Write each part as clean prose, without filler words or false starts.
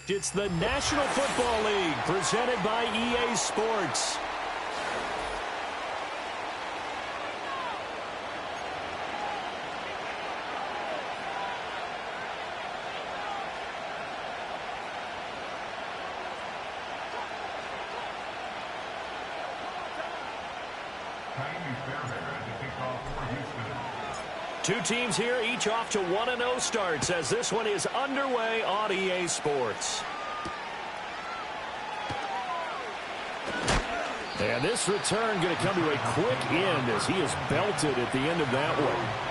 It's the National Football League presented by EA Sports. Two teams here, each off to 1-0 starts as this one is underway on EA Sports. And this return going to come to a quick end as he is belted at the end of that one.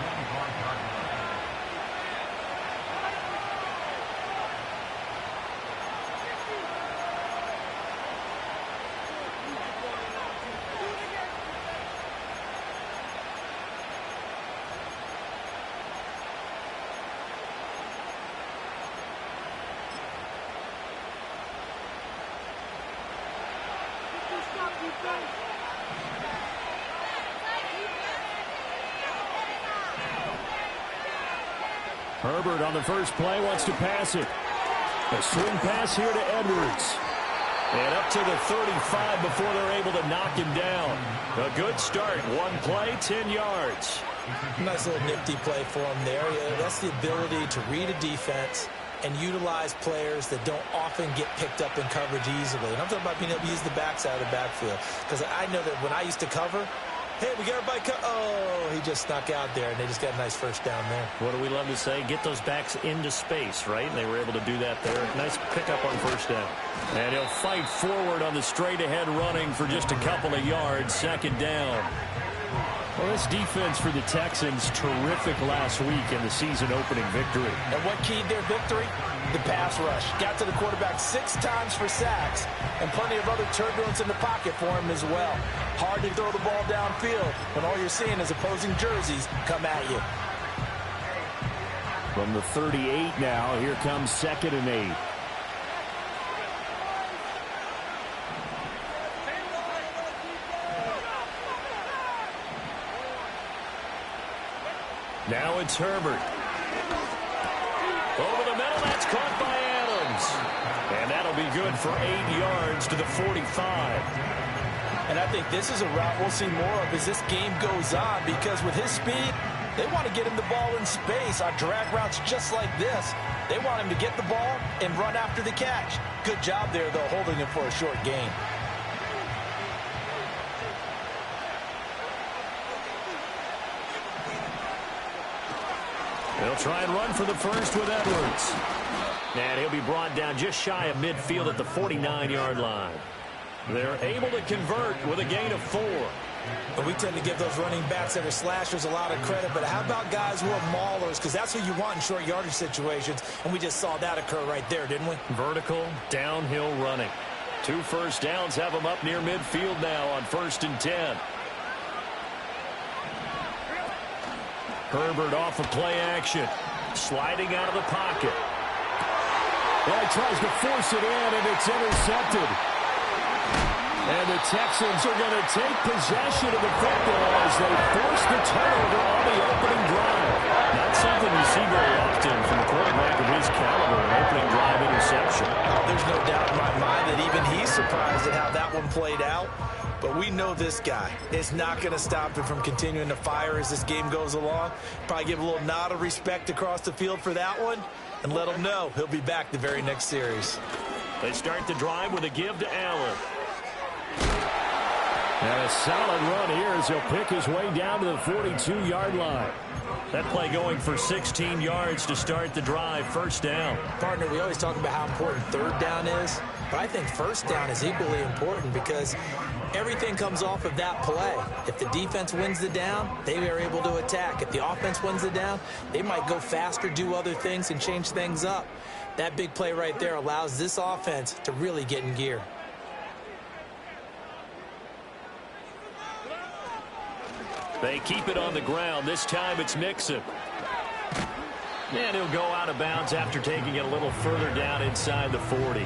Herbert on the first play wants to pass it. A swing pass here to Edwards. And up to the 35 before they're able to knock him down. A good start. One play, 10 yards. Nice little nifty play for him there. Yeah, that's the ability to read a defense and utilize players that don't often get picked up in coverage easily. And I'm talking about being able to use the backside of the backfield. Because I know that when I used to cover, hey, we got everybody oh, he just snuck out there, and they just got a nice first down there. What do we love to say? Get those backs into space, right? And they were able to do that there. Nice pickup on first down. And he'll fight forward on the straight-ahead running for just a couple of yards. Second down. Well, this defense for the Texans, terrific last week in the season-opening victory. And what keyed their victory? The pass rush. Got to the quarterback 6 times for sacks, and plenty of other turbulence in the pocket for him as well. Hard to throw the ball downfield when all you're seeing is opposing jerseys come at you. From the 38 now, here comes 2nd and 8. Now it's Herbert. Over the middle, that's caught by Adams. And that'll be good for 8 yards to the 45. And I think this is a route we'll see more of as this game goes on, because with his speed, they want to get him the ball in space on drag routes just like this. They want him to get the ball and run after the catch. Good job there, though, holding him for a short gain. They'll try and run for the first with Edwards. And he'll be brought down just shy of midfield at the 49-yard line. They're able to convert with a gain of 4. But we tend to give those running backs that are slashers a lot of credit, but how about guys who are maulers? Because that's who you want in short yardage situations, and we just saw that occur right there, didn't we? Vertical, downhill running. 2 first downs have them up near midfield now on 1st and 10. Herbert off of play action. Sliding out of the pocket. Well, he tries to force it in, and it's intercepted. And the Texans are going to take possession of the football as they force the turnover on the opening drive. Not something you see very often from a quarterback of his caliber, an opening drive interception. There's no doubt in my mind that even he's surprised at how that one played out. But we know this guy is not going to stop him from continuing to fire as this game goes along. Probably give a little nod of respect across the field for that one and let him know he'll be back the very next series. They start the drive with a give to Allen. And a solid run here as he'll pick his way down to the 42-yard line. That play going for 16 yards to start the drive. First down. Partner, we always talk about how important third down is, but I think first down is equally important because everything comes off of that play. If the defense wins the down, they are able to attack. If the offense wins the down, they might go faster, do other things, and change things up. That big play right there allows this offense to really get in gear. They keep it on the ground. This time it's Mixon. And he'll go out of bounds after taking it a little further down inside the 40.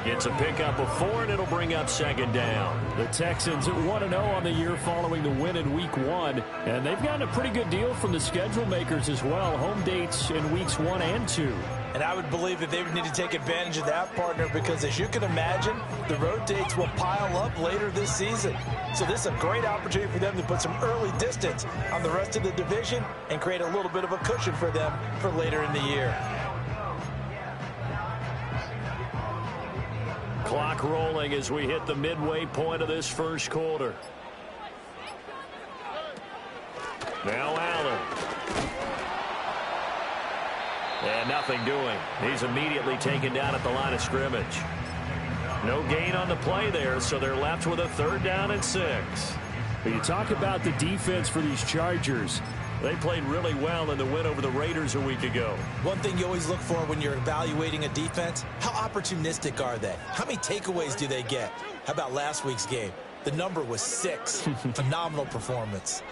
Gets a pickup of 4, and it'll bring up second down. The Texans 1-0 on the year following the win in Week 1. And they've gotten a pretty good deal from the schedule makers as well. Home dates in Weeks 1 and 2. And I would believe that they would need to take advantage of that, partner, because as you can imagine, the road dates will pile up later this season. So this is a great opportunity for them to put some early distance on the rest of the division and create a little bit of a cushion for them for later in the year. Clock rolling as we hit the midway point of this first quarter. Now Allen. And nothing doing. He's immediately taken down at the line of scrimmage. No gain on the play there, so they're left with a 3rd down and 6. But you talk about the defense for these Chargers. They played really well in the win over the Raiders a week ago. One thing you always look for when you're evaluating a defense, how opportunistic are they? How many takeaways do they get? How about last week's game? The number was 6. Phenomenal performance.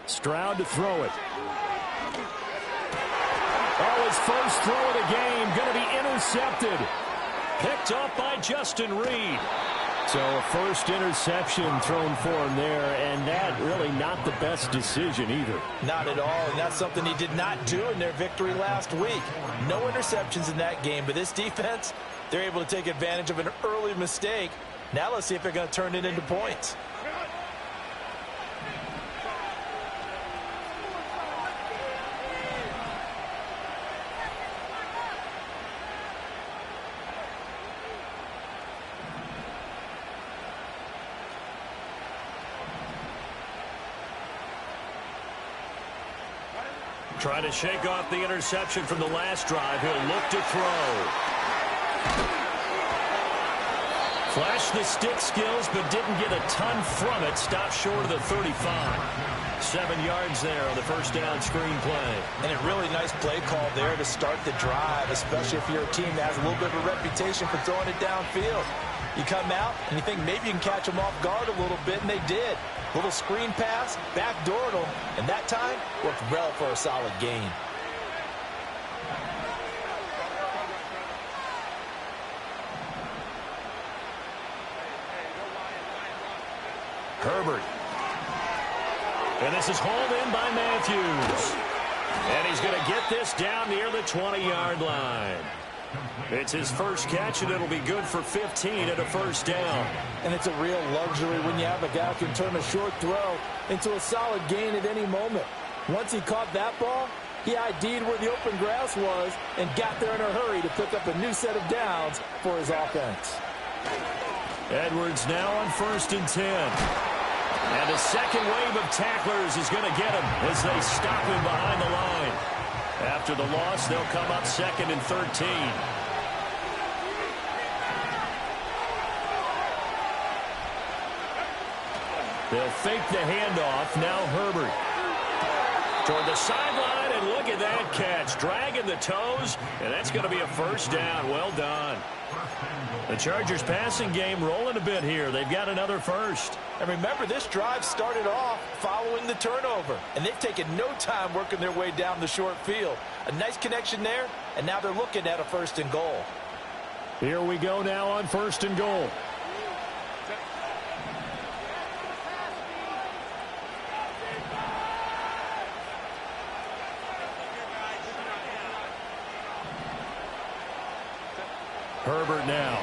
Stroud to throw it. Oh, his first throw of the game going to be intercepted. Picked off by Justin Reed. So a first interception thrown for him there, and that really not the best decision either. Not at all, and that's something he did not do in their victory last week. No interceptions in that game, but this defense, they're able to take advantage of an early mistake. Now let's see if they're going to turn it into points. Trying to shake off the interception from the last drive. He'll look to throw. Flashed the stick skills, but didn't get a ton from it. Stopped short of the 35. 7 yards there on the first down screen play. And a really nice play call there to start the drive, especially if you're a team that has a little bit of a reputation for throwing it downfield. You come out and you think maybe you can catch them off guard a little bit, and they did. Little screen pass, backdoored them, and that time worked well for a solid gain. Herbert. And this is hauled in by Matthews. And he's going to get this down near the 20-yard line. It's his first catch, and it'll be good for 15 at a first down. And it's a real luxury when you have a guy who can turn a short throw into a solid gain at any moment. Once he caught that ball, he ID'd where the open grass was and got there in a hurry to pick up a new set of downs for his offense. Edwards now on 1st and 10. And a second wave of tacklers is going to get him as they stop him behind the line. After the loss, they'll come up 2nd and 13. They'll fake the handoff. Now Herbert. Toward the sideline, and look at that catch. Dragging the toes, and that's going to be a first down. Well done. The Chargers passing game rolling a bit here. They've got another first. And remember, this drive started off following the turnover, and they've taken no time working their way down the short field. A nice connection there, and now they're looking at a 1st and goal. Here we go now on 1st and goal. Herbert now.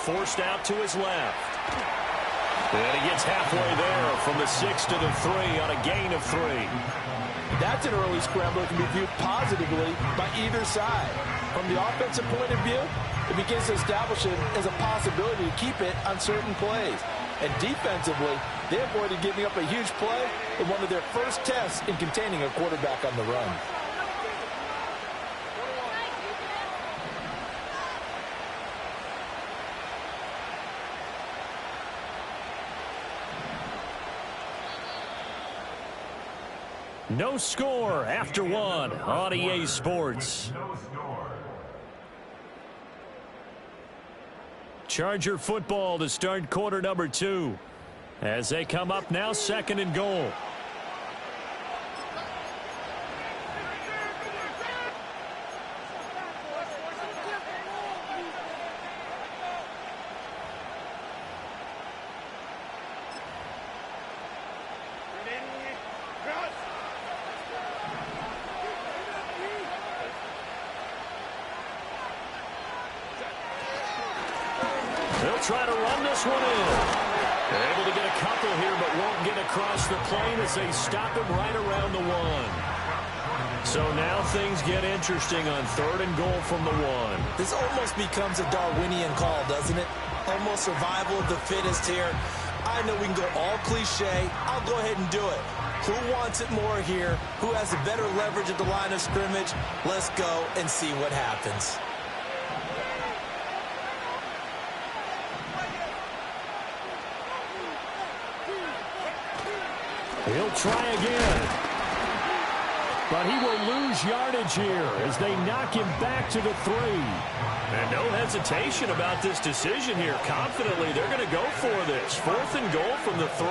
Forced out to his left. And he gets halfway there from the 6 to the 3 on a gain of 3. That's an early scramble that can be viewed positively by either side. From the offensive point of view, it begins to establish it as a possibility to keep it on certain plays. And defensively, they avoided giving up a huge play in one of their first tests in containing a quarterback on the run. No score after 1 on EA Sports. Charger football to start quarter number 2 as they come up now 2nd and goal. They'll try to run this one in. Able to get a couple here, but won't get across the plane as they stop him right around the 1. So now things get interesting on 3rd and goal from the 1. This almost becomes a Darwinian call, doesn't it? Almost survival of the fittest here. I know we can go all cliche. I'll go ahead and do it. Who wants it more here? Who has the better leverage at the line of scrimmage? Let's go and see what happens. He'll try again. But he will lose yardage here as they knock him back to the 3. And no hesitation about this decision here. Confidently, they're going to go for this. 4th and goal from the 3.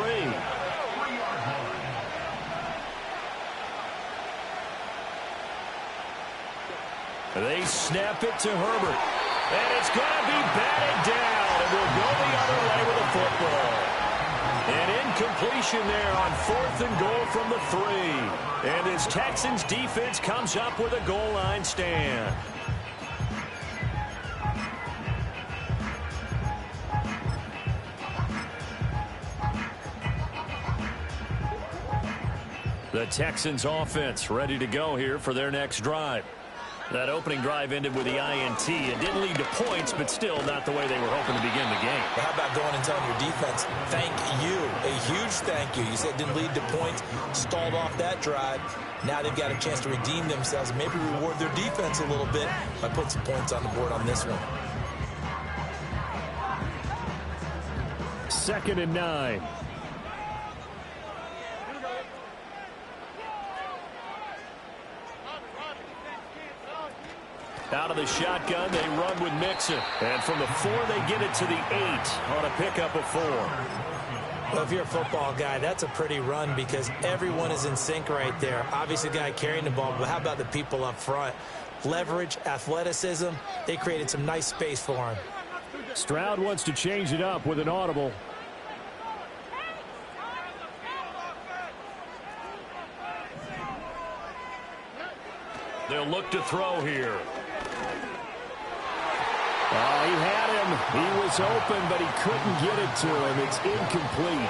They snap it to Herbert. And it's going to be batted down. And we'll go the other way with the football. An incompletion there on 4th and goal from the 3. And this Texans defense comes up with a goal line stand. The Texans offense ready to go here for their next drive. That opening drive ended with the INT. It didn't lead to points, but still not the way they were hoping to begin the game. How about going and telling your defense, thank you, a huge thank you. You said it didn't lead to points, stalled off that drive. Now they've got a chance to redeem themselves and maybe reward their defense a little bit by putting some points on the board on this one. 2nd and 9. Out of the shotgun, they run with Mixon. And from the 4, they get it to the 8 on a pickup of 4. Well, if you're a football guy, that's a pretty run because everyone is in sync right there. Obviously, the guy carrying the ball, but how about the people up front? Leverage, athleticism, they created some nice space for him. Stroud wants to change it up with an audible. They'll look to throw here. He had him. He was open, but he couldn't get it to him. It's incomplete.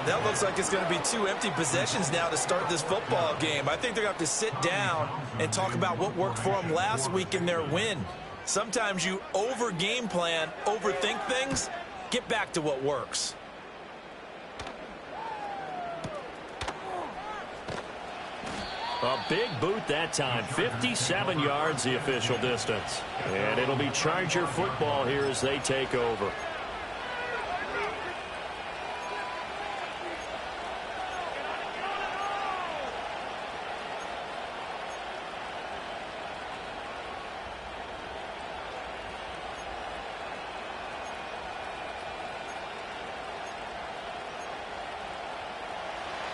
That looks like it's going to be 2 empty possessions now to start this football game. I think they're going to have to sit down and talk about what worked for them last week in their win. Sometimes you over-game plan, overthink things. Get back to what works. A big boot that time. 57 yards the official distance. And it'll be Charger football here as they take over.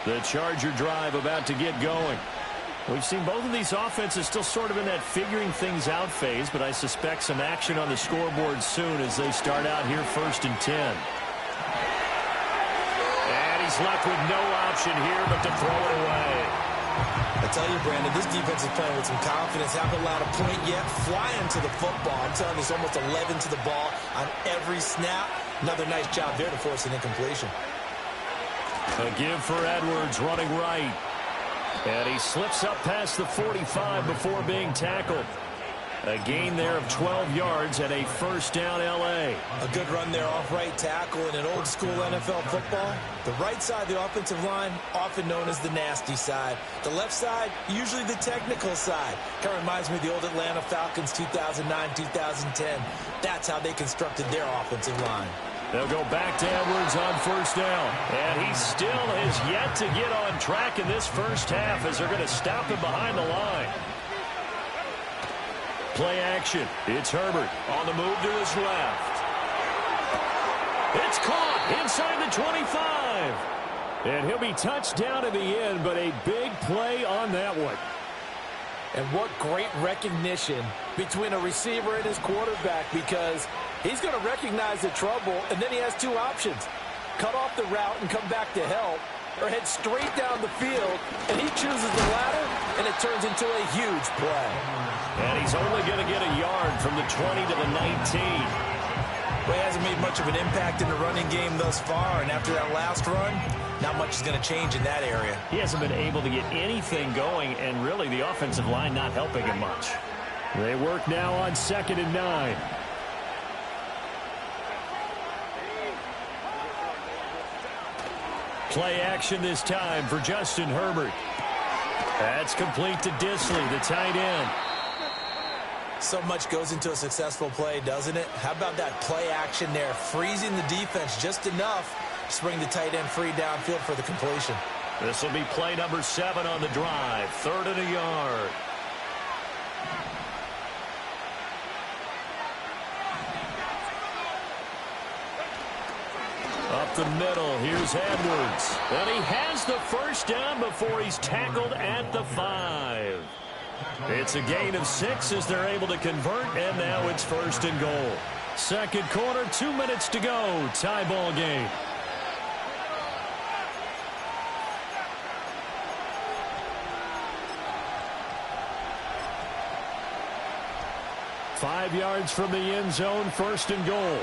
The Charger drive about to get going. We've seen both of these offenses still sort of in that figuring things out phase, but I suspect some action on the scoreboard soon as they start out here 1st and 10. And he's left with no option here but to throw it away. I tell you, Brandon, this defense is playing with some confidence. Haven't allowed a point yet. Flying to the football. I'm telling you, there's almost 11 to the ball on every snap. Another nice job there to force an incompletion. A give for Edwards running right. And he slips up past the 45 before being tackled. A gain there of 12 yards and a 1st down L.A. A good run there off right tackle in an old school NFL football. The right side of the offensive line, often known as the nasty side. The left side, usually the technical side. Kind of reminds me of the old Atlanta Falcons 2009-2010. That's how they constructed their offensive line. They'll go back to Edwards on 1st down. And he still has yet to get on track in this first half as they're going to stop him behind the line. Play action. It's Herbert on the move to his left. It's caught inside the 25. And he'll be touched down in the end, but a big play on that one. And what great recognition between a receiver and his quarterback, because he's going to recognize the trouble, and then he has 2 options. Cut off the route and come back to help, or head straight down the field, and he chooses the latter, and it turns into a huge play. And he's only going to get a yard from the 20 to the 19. Well, he hasn't made much of an impact in the running game thus far, and after that last run, not much is going to change in that area. He hasn't been able to get anything going, and really the offensive line not helping him much. They work now on 2nd and 9. Play action this time for Justin Herbert. That's complete to Disley, the tight end. So much goes into a successful play, doesn't it? How about that play action there, freezing the defense just enough to bring the tight end free downfield for the completion. This will be play number 7 on the drive, 3rd and a yard. Up the middle, here's Edwards. And he has the first down before he's tackled at the 5. It's a gain of 6 as they're able to convert, and now it's 1st and goal. Second quarter, 2 minutes to go. Tie ball game. Five yards from the end zone, 1st and goal.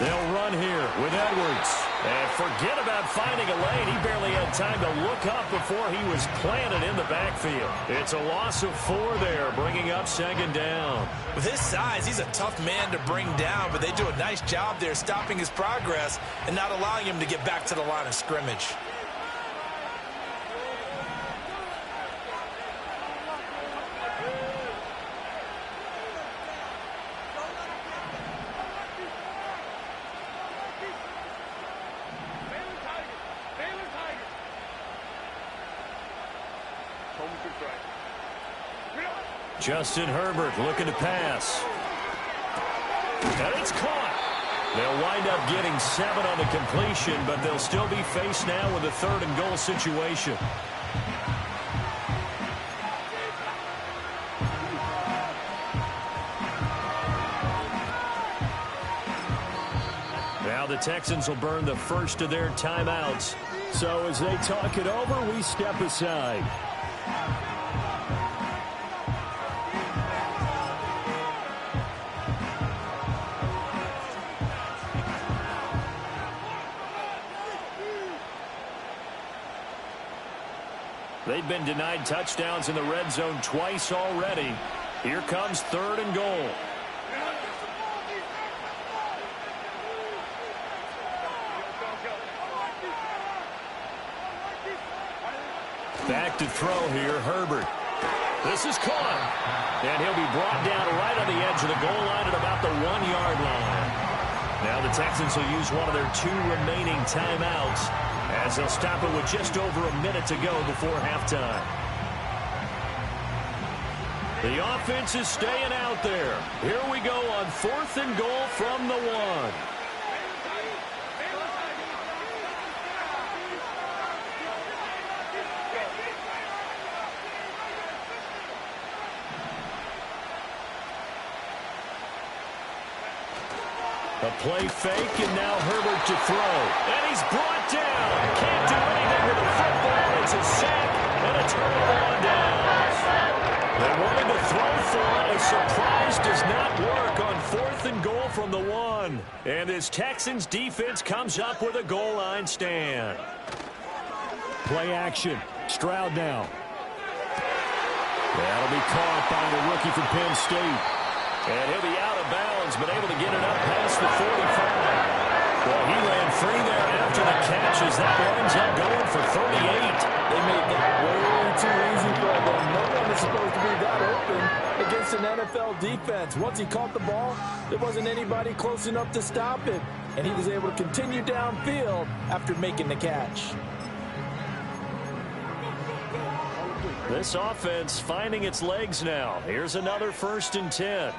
They'll run here with Edwards. And forget about finding a lane. He barely had time to look up before he was planted in the backfield. It's a loss of 4 there, bringing up 2nd down. With his size, he's a tough man to bring down, but they do a nice job there stopping his progress and not allowing him to get back to the line of scrimmage. Justin Herbert looking to pass. And it's caught. They'll wind up getting 7 on the completion, but they'll still be faced now with a 3rd and goal situation. Now the Texans will burn the first of their timeouts. So as they talk it over, we step aside. They've been denied touchdowns in the red zone twice already. Here comes 3rd and goal. Back to throw here, Herbert. This is caught. And he'll be brought down right on the edge of the goal line at about the 1-yard line. Now the Texans will use one of their 2 remaining timeouts as they'll stop it with just over a minute to go before halftime. The offense is staying out there. Here we go on 4th and goal from the 1. A play fake, and now Herbert to throw. And he's brought down. Can't do anything with the football. It's a sack and a turnover on downs. They wanted to throw for it. A surprise does not work on 4th and goal from the 1. And this Texans defense comes up with a goal line stand. Play action. Stroud now. That'll be caught by the rookie from Penn State. And he'll be out of bounds, but able to get it up past the 45. Well, he ran free there after the catch as that winds up going for 38. They made that way too easy for them. No one is supposed to be that open against an NFL defense. Once he caught the ball, there wasn't anybody close enough to stop him. And he was able to continue downfield after making the catch. This offense finding its legs now. Here's another 1st and 10.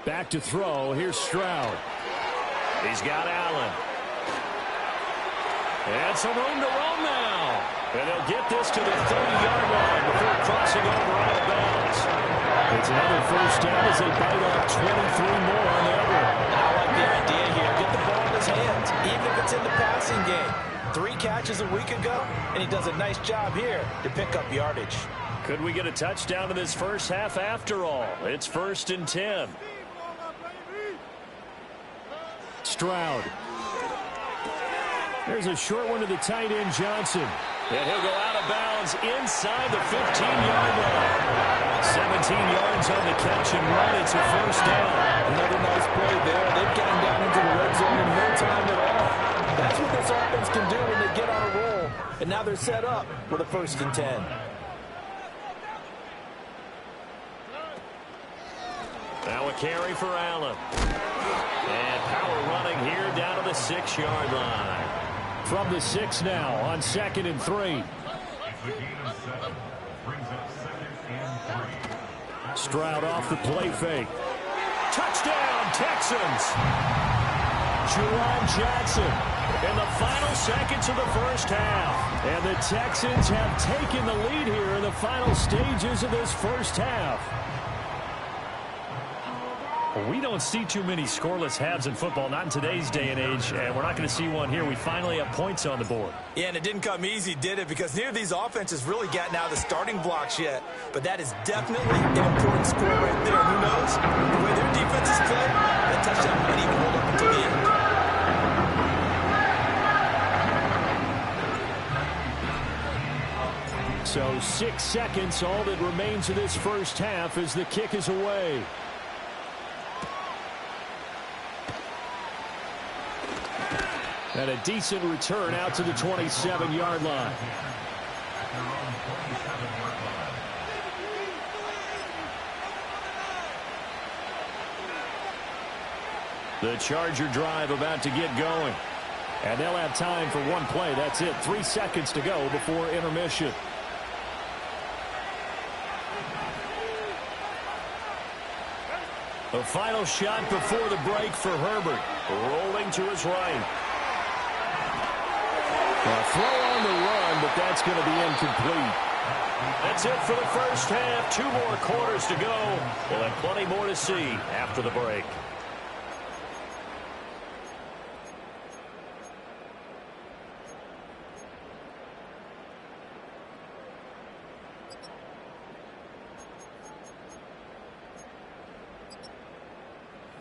Back to throw. Here's Stroud. He's got Allen. And some room to roam now. And they'll get this to the 30-yard line before crossing over out of bounds. It's another 1st down as they bite off 23 more on the other. I like the idea here. Get the ball to his hands, even if it's in the passing game. 3 catches a week ago, and he does a nice job here to pick up yardage. Could we get a touchdown in this first half after all? It's 1st and 10. Stroud. There's a short one to the tight end, Johnson. And he'll go out of bounds inside the 15-yard line. 17 yards on the catch and run. It's a first down. Another nice play there. They've gotten down into the red zone in no time at all. That's what this offense can do when they get on a roll. And now they're set up with a 1st and 10. Now a carry for Allen. And power running here down to the 6-yard line. From the 6 now on 2nd and 3. Stroud off the play fake. Touchdown, Texans! Juwan Johnson in the final seconds of the first half. And the Texans have taken the lead here in the final stages of this first half. Well, we don't see too many scoreless halves in football, not in today's day and age, and we're not going to see one here. We finally have points on the board. Yeah, and it didn't come easy, did it? Because neither of these offenses really gotten out of the starting blocks yet. But that is definitely an important score right there. Who knows? The way their defenses play, that touchdown might even hold up until the end. So 6 seconds, all that remains of this first half as the kick is away. And a decent return out to the 27-yard line. The Charger drive about to get going. And they'll have time for one play. That's it. 3 seconds to go before intermission. The final shot before the break for Herbert. Rolling to his right. A throw on the run, but that's going to be incomplete. That's it for the first half. 2 more quarters to go. We'll have plenty more to see after the break.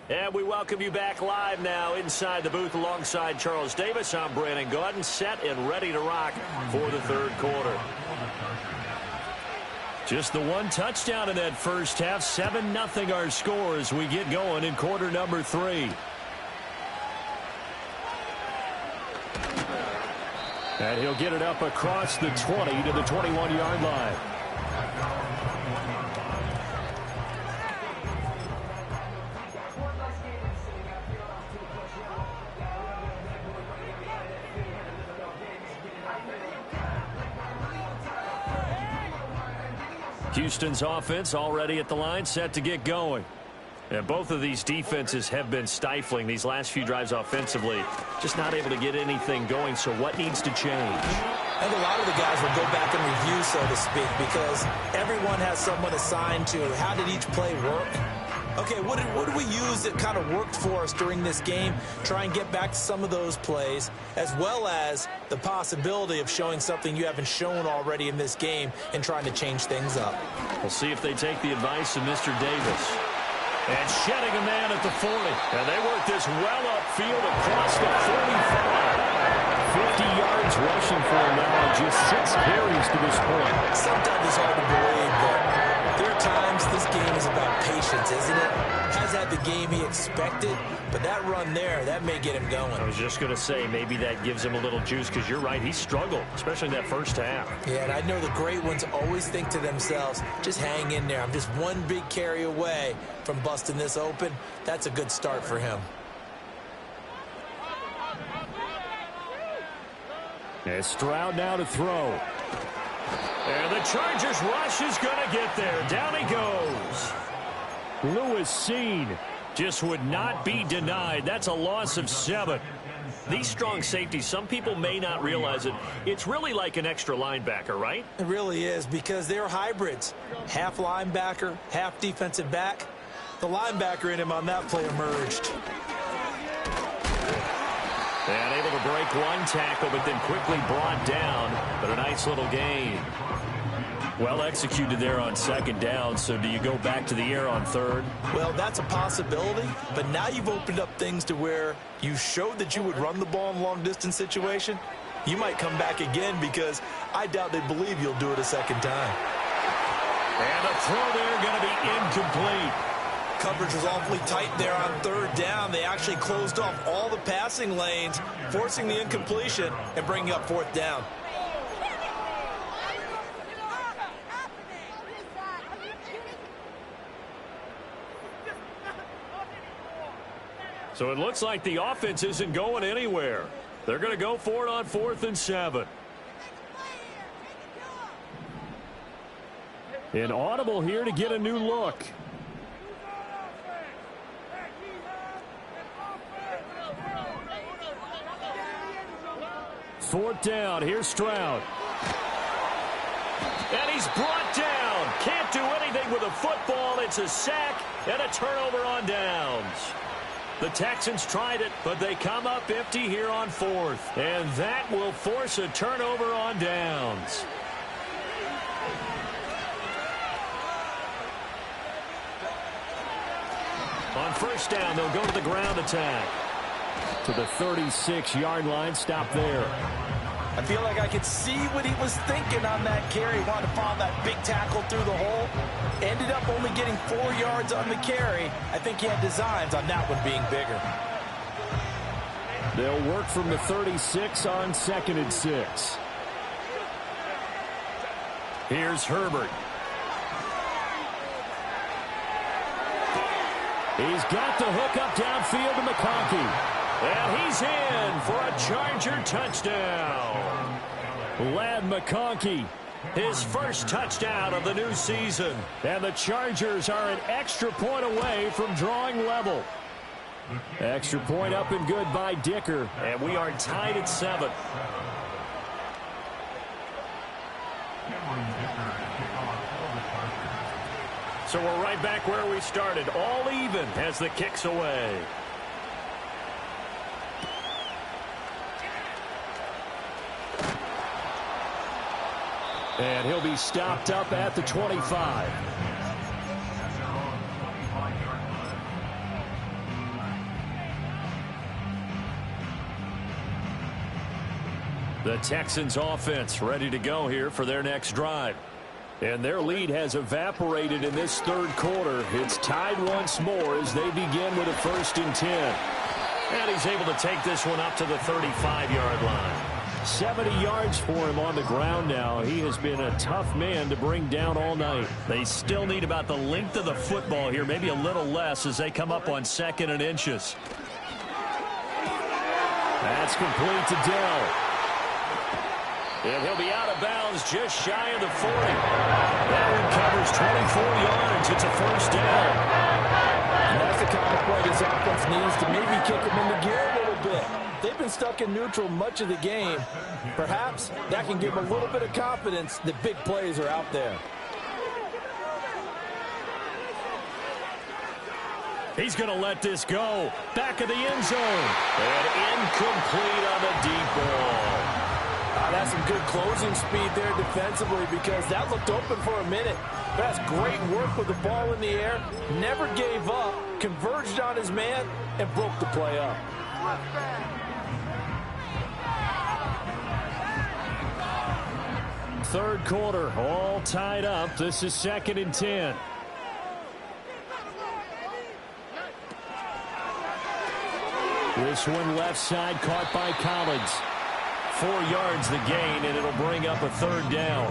And we welcome you back live now inside the booth alongside Charles Davis. I'm Brandon Gaudin, set and ready to rock for the third quarter. Just the one touchdown in that first half. 7-0 our score as we get going in quarter number 3. And he'll get it up across the 20 to the 21-yard line. Houston's offense already at the line, set to get going. And both of these defenses have been stifling these last few drives offensively. Just not able to get anything going, so what needs to change? I think a lot of the guys will go back and review, so to speak, because everyone has someone assigned to how did each play work. Okay, what did we use that kind of worked for us during this game? Try and get back to some of those plays, as well as the possibility of showing something you haven't shown already in this game and trying to change things up. We'll see if they take the advice of Mr. Davis. And shedding a man at the 40. And they work this well upfield across the 45. 50 yards rushing for him now and just 6 carries to this point. Sometimes it's hard to believe, but there are times this game is about patience, isn't it? Has had the game he expected, but that run there, that may get him going. I was just going to say, maybe that gives him a little juice, because you're right, he struggled, especially in that first half. Yeah, and I know the great ones always think to themselves, just hang in there. I'm just one big carry away from busting this open. That's a good start for him. And Stroud now to throw. And the Chargers rush is going to get there. Down he goes. Lewis seen. Just would not be denied. That's a loss of 7. These strong safeties, some people may not realize it. It's really like an extra linebacker, right? It really is, because they're hybrids. Half linebacker, half defensive back. The linebacker in him on that play emerged. And able to break one tackle, but then quickly brought down. But a nice little gain. Well executed there on second down, so do you go back to the air on third? Well, that's a possibility, but now you've opened up things to where you showed that you would run the ball in a long-distance situation. You might come back again because I doubt they believe you'll do it a second time. And a throw there going to be incomplete. Coverage was awfully tight there on third down. They actually closed off all the passing lanes, forcing the incompletion and bringing up fourth down. So it looks like the offense isn't going anywhere. They're going to go for it on 4th and 7. An audible here to get a new look. Fourth down. Here's Stroud. And he's brought down. Can't do anything with a football. It's a sack and a turnover on downs. The Texans tried it, but they come up empty here on 4th. And that will force a turnover on downs. On first down, they'll go to the ground attack. To the 36-yard line, stop there. I feel like I could see what he was thinking on that carry. He wanted to follow that big tackle through the hole. Ended up only getting 4 yards on the carry. I think he had designs on that one being bigger. They'll work from the 36 on 2nd and 6. Here's Herbert. He's got the hook up downfield to McConkey. And he's in for a Charger touchdown. Ladd McConkey, his first touchdown of the new season. And the Chargers are an extra point away from drawing level. Extra point up and good by Dicker. And we are tied at 7. So we're right back where we started. All even as the kick's away. And he'll be stopped up at the 25. The Texans offense ready to go here for their next drive. And their lead has evaporated in this third quarter. It's tied once more as they begin with a 1st and 10. And he's able to take this one up to the 35-yard line. 70 yards for him on the ground now. He has been a tough man to bring down all night. They still need about the length of the football here, maybe a little less as they come up on 2nd and inches. That's complete to Dell. And he'll be out of bounds just shy of the 40. That one covers 24 yards. It's a first down. And that's the kind of play this offense needs to maybe kick them into gear a little bit. They've been stuck in neutral much of the game. Perhaps that can give them a little bit of confidence that big plays are out there. He's going to let this go. Back of the end zone. And incomplete on the deep ball. That's some good closing speed there defensively because that looked open for a minute. But that's great work with the ball in the air. Never gave up, converged on his man, and broke the play up. Third quarter, all tied up. This is 2nd and 10. This one left side caught by Collins. 4 yards the gain, and it'll bring up a third down.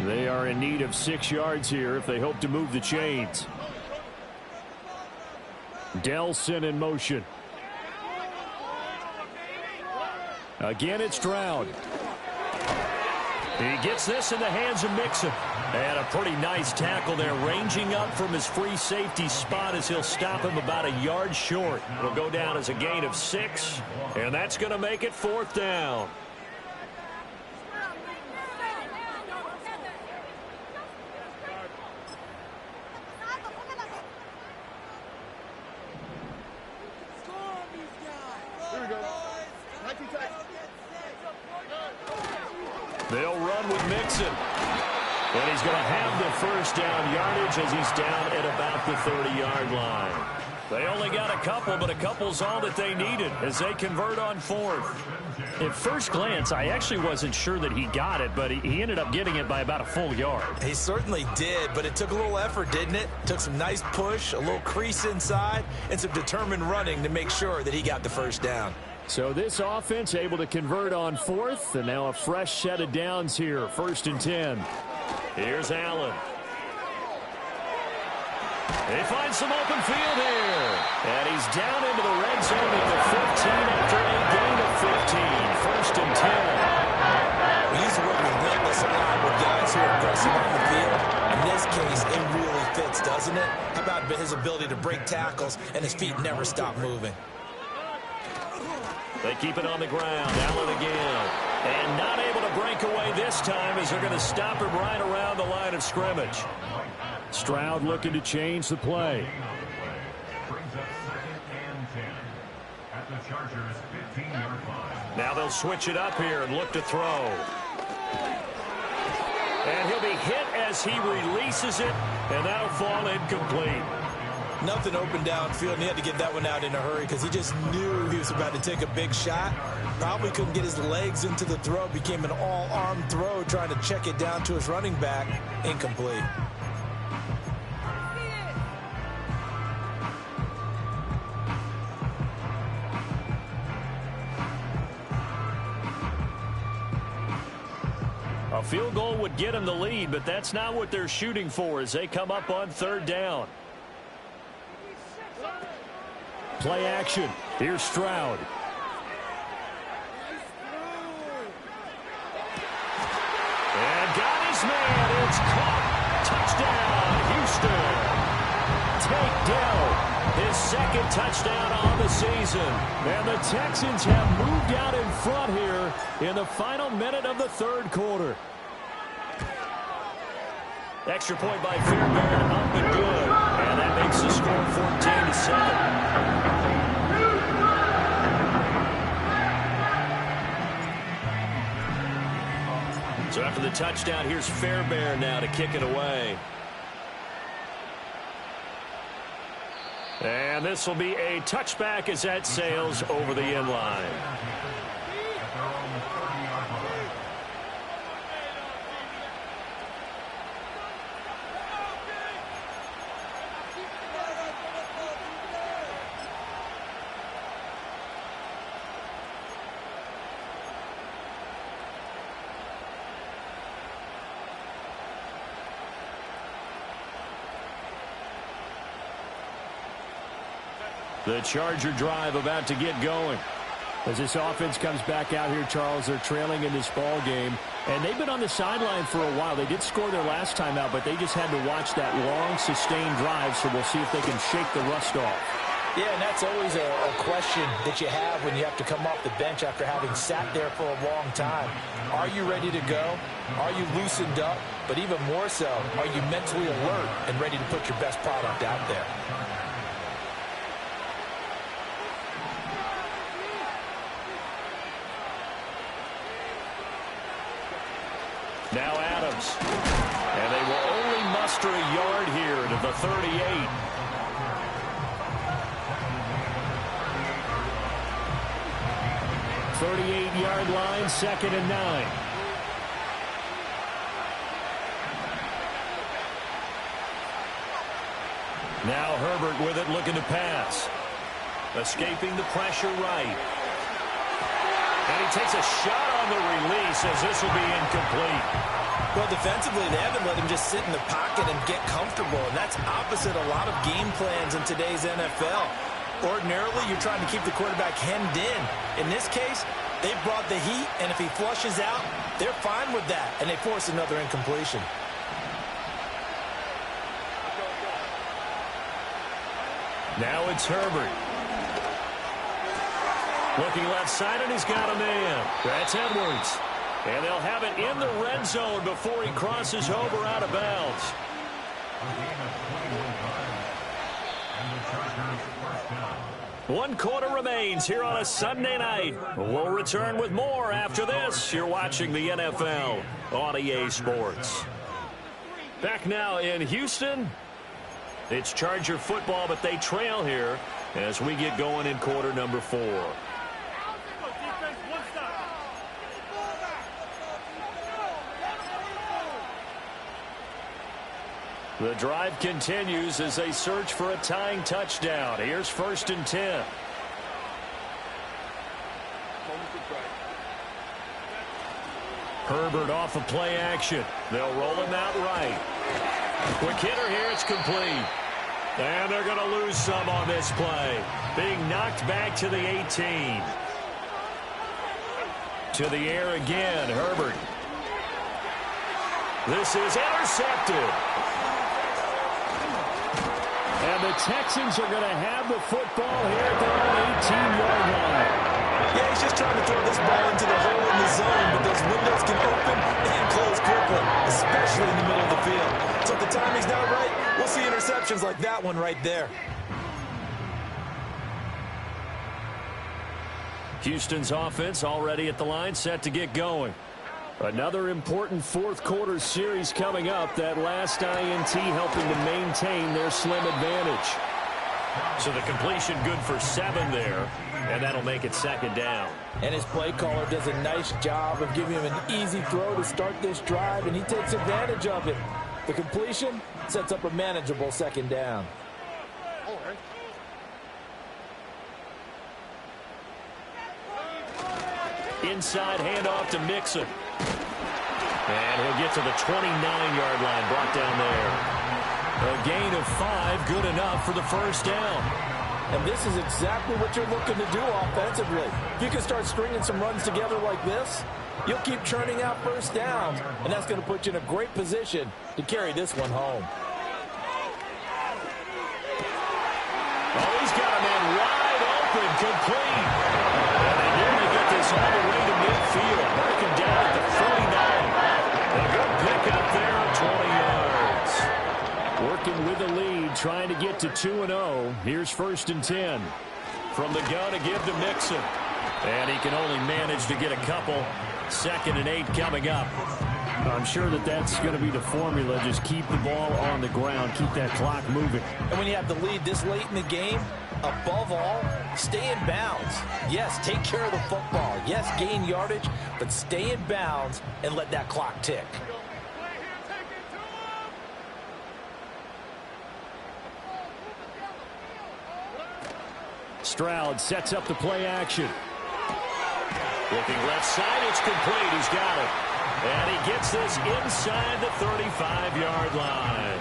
They are in need of 6 yards here if they hope to move the chains. Delson in motion. Again, it's Stroud. He gets this in the hands of Mixon. And a pretty nice tackle there, ranging up from his free safety spot as he'll stop him about a yard short. It'll go down as a gain of 6, and that's going to make it 4th down. They'll run with Mixon. And he's going to have the first down yardage as he's down at about the 30-yard line. They only got a couple, but a couple's all that they needed as they convert on fourth. At first glance, I actually wasn't sure that he got it, but he ended up getting it by about a full yard. He certainly did, but it took a little effort, didn't it? Took some nice push, a little crease inside, and some determined running to make sure that he got the first down. So this offense able to convert on fourth, and now a fresh set of downs here, 1st and 10. Here's Allen. They find some open field here. And he's down into the red zone at the 15 after a gain of 15. 1st and 10. We use the word relentless a lot with guys who are aggressive on the field. In this case, it really fits, doesn't it? How about his ability to break tackles and his feet never stop moving? They keep it on the ground. Allen again. And not able to break away this time as they're going to stop him right around the line of scrimmage. Stroud looking to change the play. Now they'll switch it up here and look to throw. And he'll be hit as he releases it, and that'll fall incomplete. Nothing open downfield, and he had to get that one out in a hurry because he just knew he was about to take a big shot. Probably couldn't get his legs into the throw. Became an all-arm throw trying to check it down to his running back. Incomplete. A field goal would get him the lead, but that's not what they're shooting for as they come up on 3rd down. Play action. Here's Stroud. And got his man. It's caught. Touchdown, Houston. Take Dell. His 2nd touchdown on the season. And the Texans have moved out in front here in the final minute of the 3rd quarter. Extra point by Fairbairn, up and good. And that makes the score 14-7. So after the touchdown, here's Fairbairn now to kick it away. And this will be a touchback as that sails over the end line. The Charger drive about to get going. As this offense comes back out here, Charles, they're trailing in this ball game. And they've been on the sideline for a while. They did score their last time out, but they just had to watch that long, sustained drive, so we'll see if they can shake the rust off. Yeah, and that's always a question that you have when you have to come off the bench after having sat there for a long time. Are you ready to go? Are you loosened up? But even more so, are you mentally alert and ready to put your best product out there? Now Adams. And they will only muster a yard here to the 38. Yard line, 2nd and 9. Now Herbert with it, looking to pass. Escaping the pressure right. And he takes a shot on the release as this will be incomplete. Well, defensively, they haven't let him just sit in the pocket and get comfortable, and that's opposite a lot of game plans in today's NFL. Ordinarily, you're trying to keep the quarterback hemmed in. In this case, they brought the heat, and if he flushes out, they're fine with that, and they force another incompletion. Now it's Herbert. Looking left side, and he's got a man. That's Edwards. And they'll have it in the red zone before he crosses over out of bounds. One quarter remains here on a Sunday night. We'll return with more after this. You're watching the NFL on EA Sports. Back now in Houston. It's Charger football, but they trail here as we get going in quarter number 4. The drive continues as they search for a tying touchdown. Here's 1st and 10. Herbert off of play action. They'll roll him out right. Quick hitter here. It's complete. And they're going to lose some on this play. Being knocked back to the 18. To the air again. Herbert. This is intercepted. And the Texans are going to have the football here at their own 18-yard line. Yeah, he's just trying to throw this ball into the hole in the zone, but those windows can open and close quickly, especially in the middle of the field. So if the timing's not right, we'll see interceptions like that one right there. Houston's offense already at the line, set to get going. Another important fourth quarter series coming up. That last INT helping to maintain their slim advantage. So the completion good for 7 there, and that'll make it 2nd down. And his play caller does a nice job of giving him an easy throw to start this drive, and he takes advantage of it. The completion sets up a manageable 2nd down. Inside handoff to Mixon. And he'll get to the 29-yard line, brought down there. A gain of 5, good enough for the 1st down. And this is exactly what you're looking to do offensively. If you can start stringing some runs together like this, you'll keep churning out 1st downs, and that's going to put you in a great position to carry this one home. Oh, he's got a man wide open, complete. And they nearly get this all the way to midfield. Mark him down at the 49. A good pick up there, 20 yards. Working with the lead, trying to get to 2-0. Here's 1st and 10. From the gun to give to Mixon. And he can only manage to get a couple. 2nd and 8 coming up. I'm sure that that's going to be the formula. Just keep the ball on the ground. Keep that clock moving. And when you have the lead this late in the game, above all, stay in bounds. Yes, take care of the football. Yes, gain yardage, but stay in bounds and let that clock tick. Stroud sets up the play action. Looking left side, it's complete. He's got it. And he gets this inside the 35-yard line.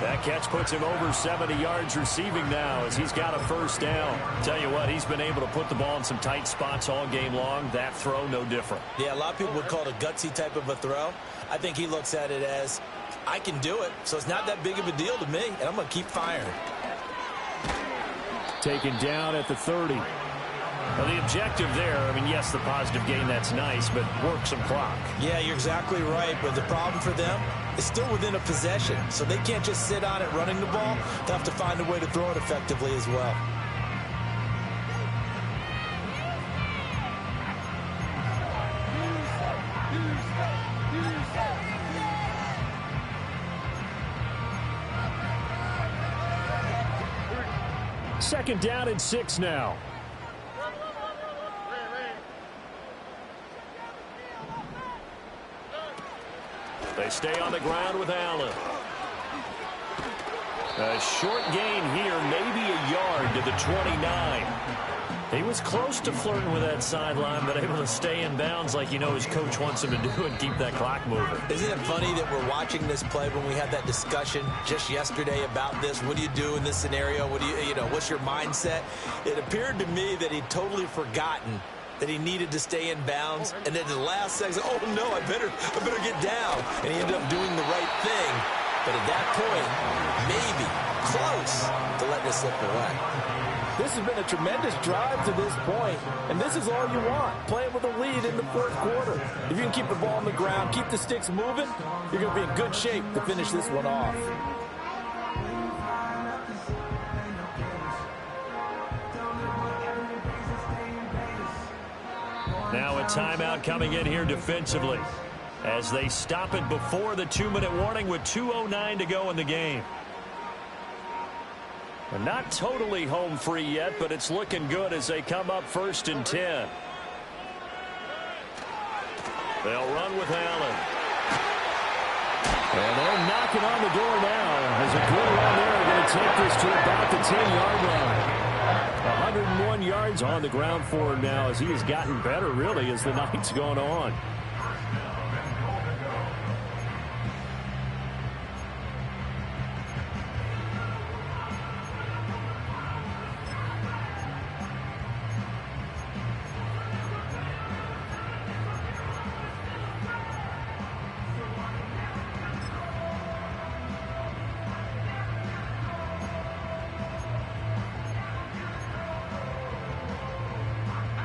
That catch puts him over 70 yards receiving now as he's got a 1st down. Tell you what, he's been able to put the ball in some tight spots all game long. That throw, no different. Yeah, a lot of people would call it a gutsy type of a throw. I think he looks at it as, I can do it, so it's not that big of a deal to me, and I'm going to keep firing. Taken down at the 30. Well, the objective there, I mean, yes, the positive gain, that's nice, but work some clock. Yeah, you're exactly right, but the problem for them is still within a possession, so they can't just sit on it running the ball. They'll have to find a way to throw it effectively as well. Second down and 6 now. They stay on the ground with Allen. A short gain here, maybe a yard to the 29. He was close to flirting with that sideline, but able to stay in bounds like you know his coach wants him to do and keep that clock moving. Isn't it funny that we're watching this play when we had that discussion just yesterday about this? What do you do in this scenario? What do you know, what's your mindset? It appeared to me that he'd totally forgotten that he needed to stay in bounds, and then the last second, oh no, I better get down. And he ended up doing the right thing. But at that point, maybe close to letting it slip away. This has been a tremendous drive to this point, and this is all you want, playing with a lead in the fourth quarter. If you can keep the ball on the ground, keep the sticks moving, you're going to be in good shape to finish this one off. Now a timeout coming in here defensively as they stop it before the 2-minute warning with 2:09 to go in the game. And not totally home free yet, but it's looking good as they come up 1st and 10. They'll run with Allen. And they're knocking on the door now as a good run there. They're going to take this to about the 10-yard line. 101 yards on the ground for him now as he has gotten better, really, as the night's gone on.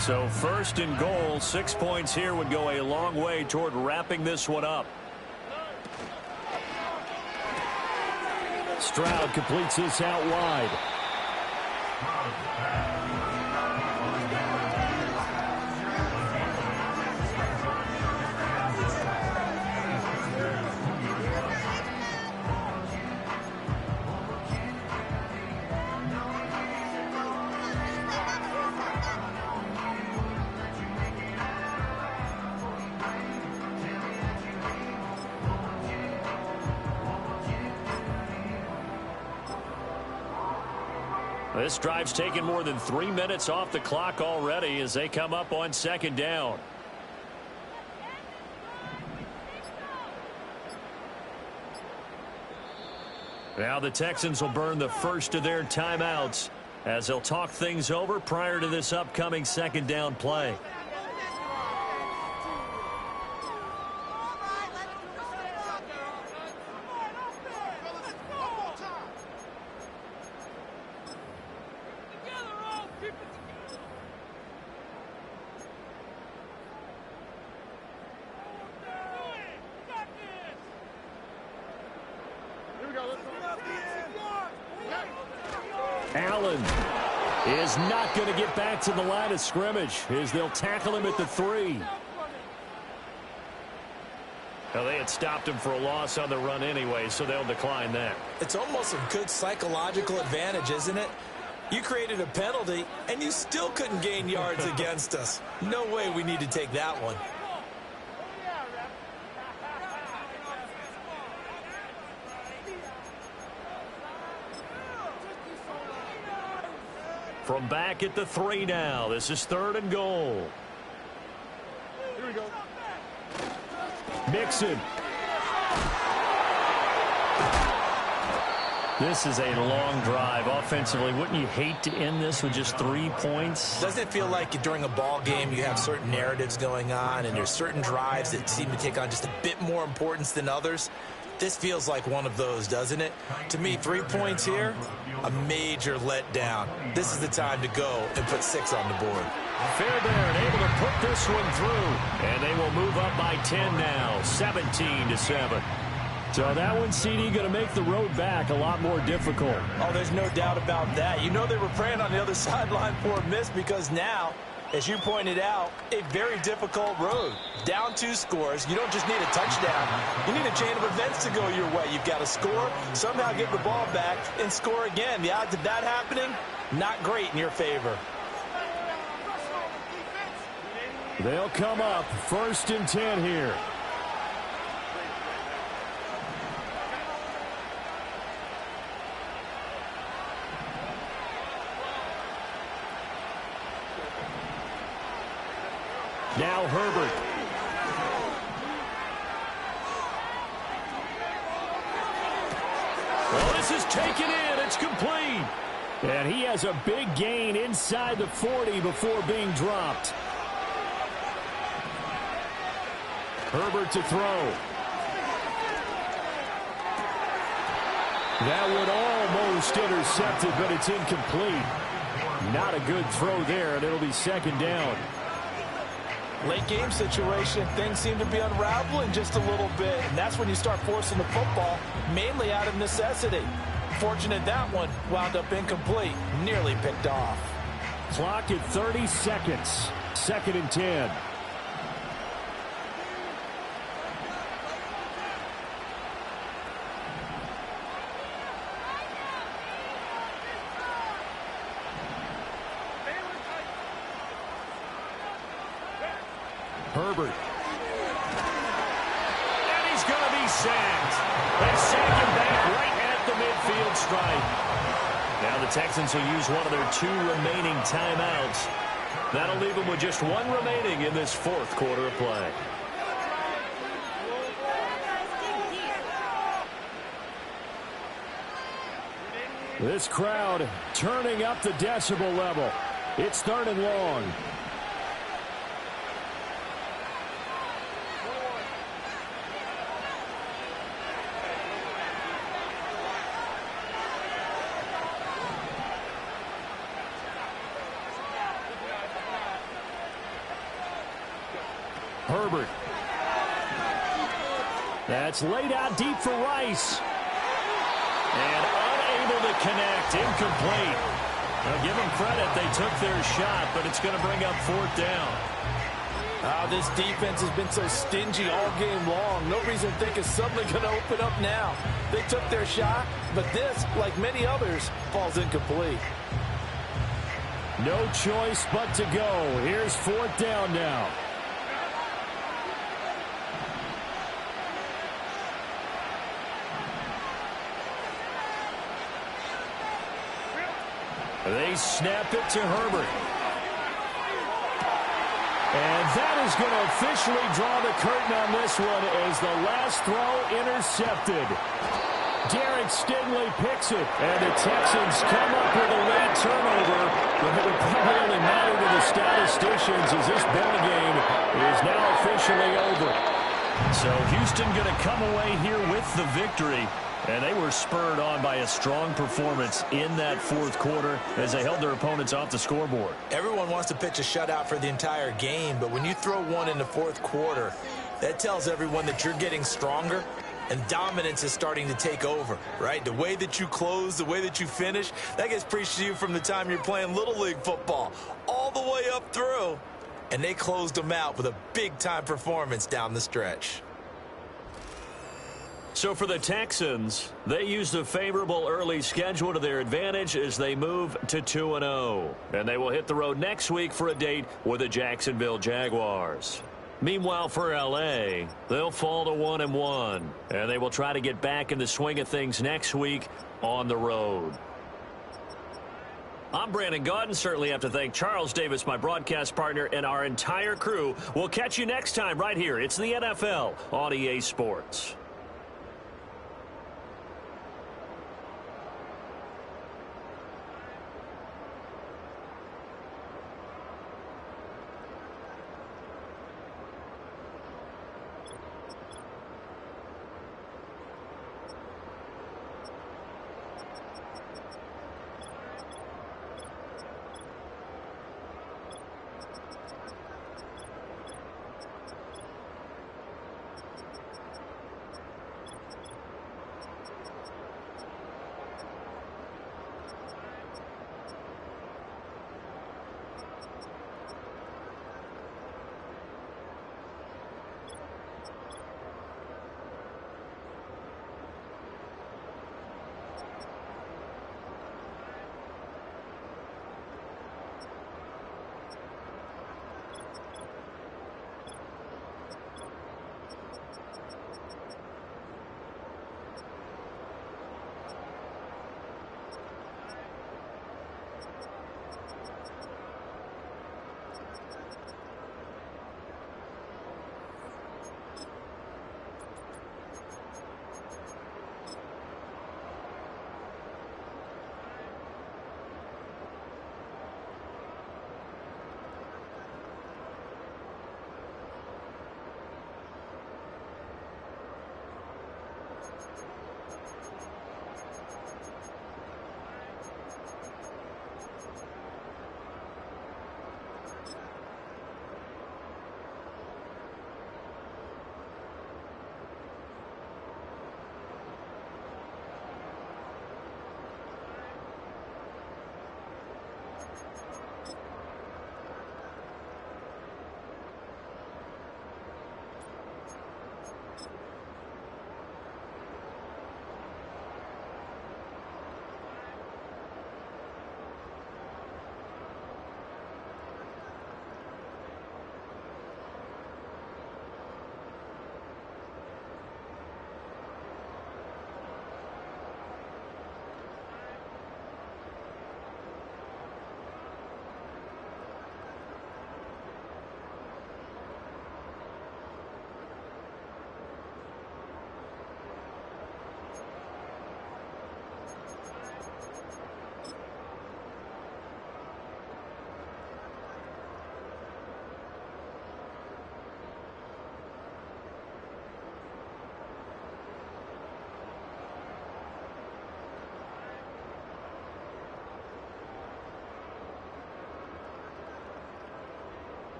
So 1st and goal, 6 points here would go a long way toward wrapping this one up. Stroud completes this out wide. This drive's taken more than 3 minutes off the clock already as they come up on 2nd down. Now the Texans will burn the first of their timeouts as they'll talk things over prior to this upcoming 2nd down play. Allen is not going to get back to the line of scrimmage as they'll tackle him at the 3. Well, they had stopped him for a loss on the run anyway, so they'll decline that. It's almost a good psychological advantage, isn't it? You created a penalty, and you still couldn't gain yards against us. No way we need to take that one. From back at the 3 now. This is 3rd and goal. Here we go. Mixon. This is a long drive offensively. Wouldn't you hate to end this with just 3 points? Doesn't it feel like during a ball game you have certain narratives going on and there's certain drives that seem to take on just a bit more importance than others? This feels like one of those, doesn't it? To me, 3 points here, a major letdown. This is the time to go and put 6 on the board. Fairbairn able to put this one through. And they will move up by 10 now, 17-7. So that one, CD, going to make the road back a lot more difficult. Oh, there's no doubt about that. You know they were praying on the other sideline for a miss because now, as you pointed out, a very difficult road. Down 2 scores. You don't just need a touchdown. You need a chain of events to go your way. You've got to score, somehow get the ball back, and score again. The odds of that happening, not great in your favor. They'll come up 1st and 10 here. Now Herbert. Well, this is taken in. It's complete. And he has a big gain inside the 40 before being dropped. Herbert to throw. That one almost intercepted, but it's incomplete. Not a good throw there, and it'll be 2nd down. Late game situation, things seem to be unraveling just a little bit, and that's when you start forcing the football, mainly out of necessity. Fortunate that one wound up incomplete, nearly picked off. Clock at 30 seconds. 2nd and 10. Herbert. And he's going to be sacked. They sack him back right at the midfield stripe. Now the Texans will use one of their 2 remaining timeouts. That'll leave them with just 1 remaining in this 4th quarter of play. This crowd turning up the decibel level. It's 3rd and long. Herbert. That's laid out deep for Rice. And unable to connect, incomplete. Now give them credit, they took their shot, but it's going to bring up 4th down. This defense has been so stingy all game long. No reason to think it's suddenly going to open up now. They took their shot, but this, like many others, falls incomplete. No choice but to go. Here's 4th down now. They snap it to Herbert. And that is going to officially draw the curtain on this one as the last throw intercepted. Derek Stingley picks it, and the Texans come up with a late turnover. But it would probably only matter to the statisticians as this ball game is now officially over. So Houston going to come away here with the victory. And they were spurred on by a strong performance in that 4th quarter as they held their opponents off the scoreboard. Everyone wants to pitch a shutout for the entire game, but when you throw one in the 4th quarter, that tells everyone that you're getting stronger and dominance is starting to take over, right? The way that you close, the way that you finish, that gets preached to you from the time you're playing Little League football all the way up through. And they closed them out with a big-time performance down the stretch. So for the Texans, they used a favorable early schedule to their advantage as they move to 2-0. And they will hit the road next week for a date with the Jacksonville Jaguars. Meanwhile, for L.A., they'll fall to 1-1. And they will try to get back in the swing of things next week on the road. I'm Brandon Gaudin. Certainly have to thank Charles Davis, my broadcast partner, and our entire crew. We'll catch you next time right here. It's the NFL on EA Sports.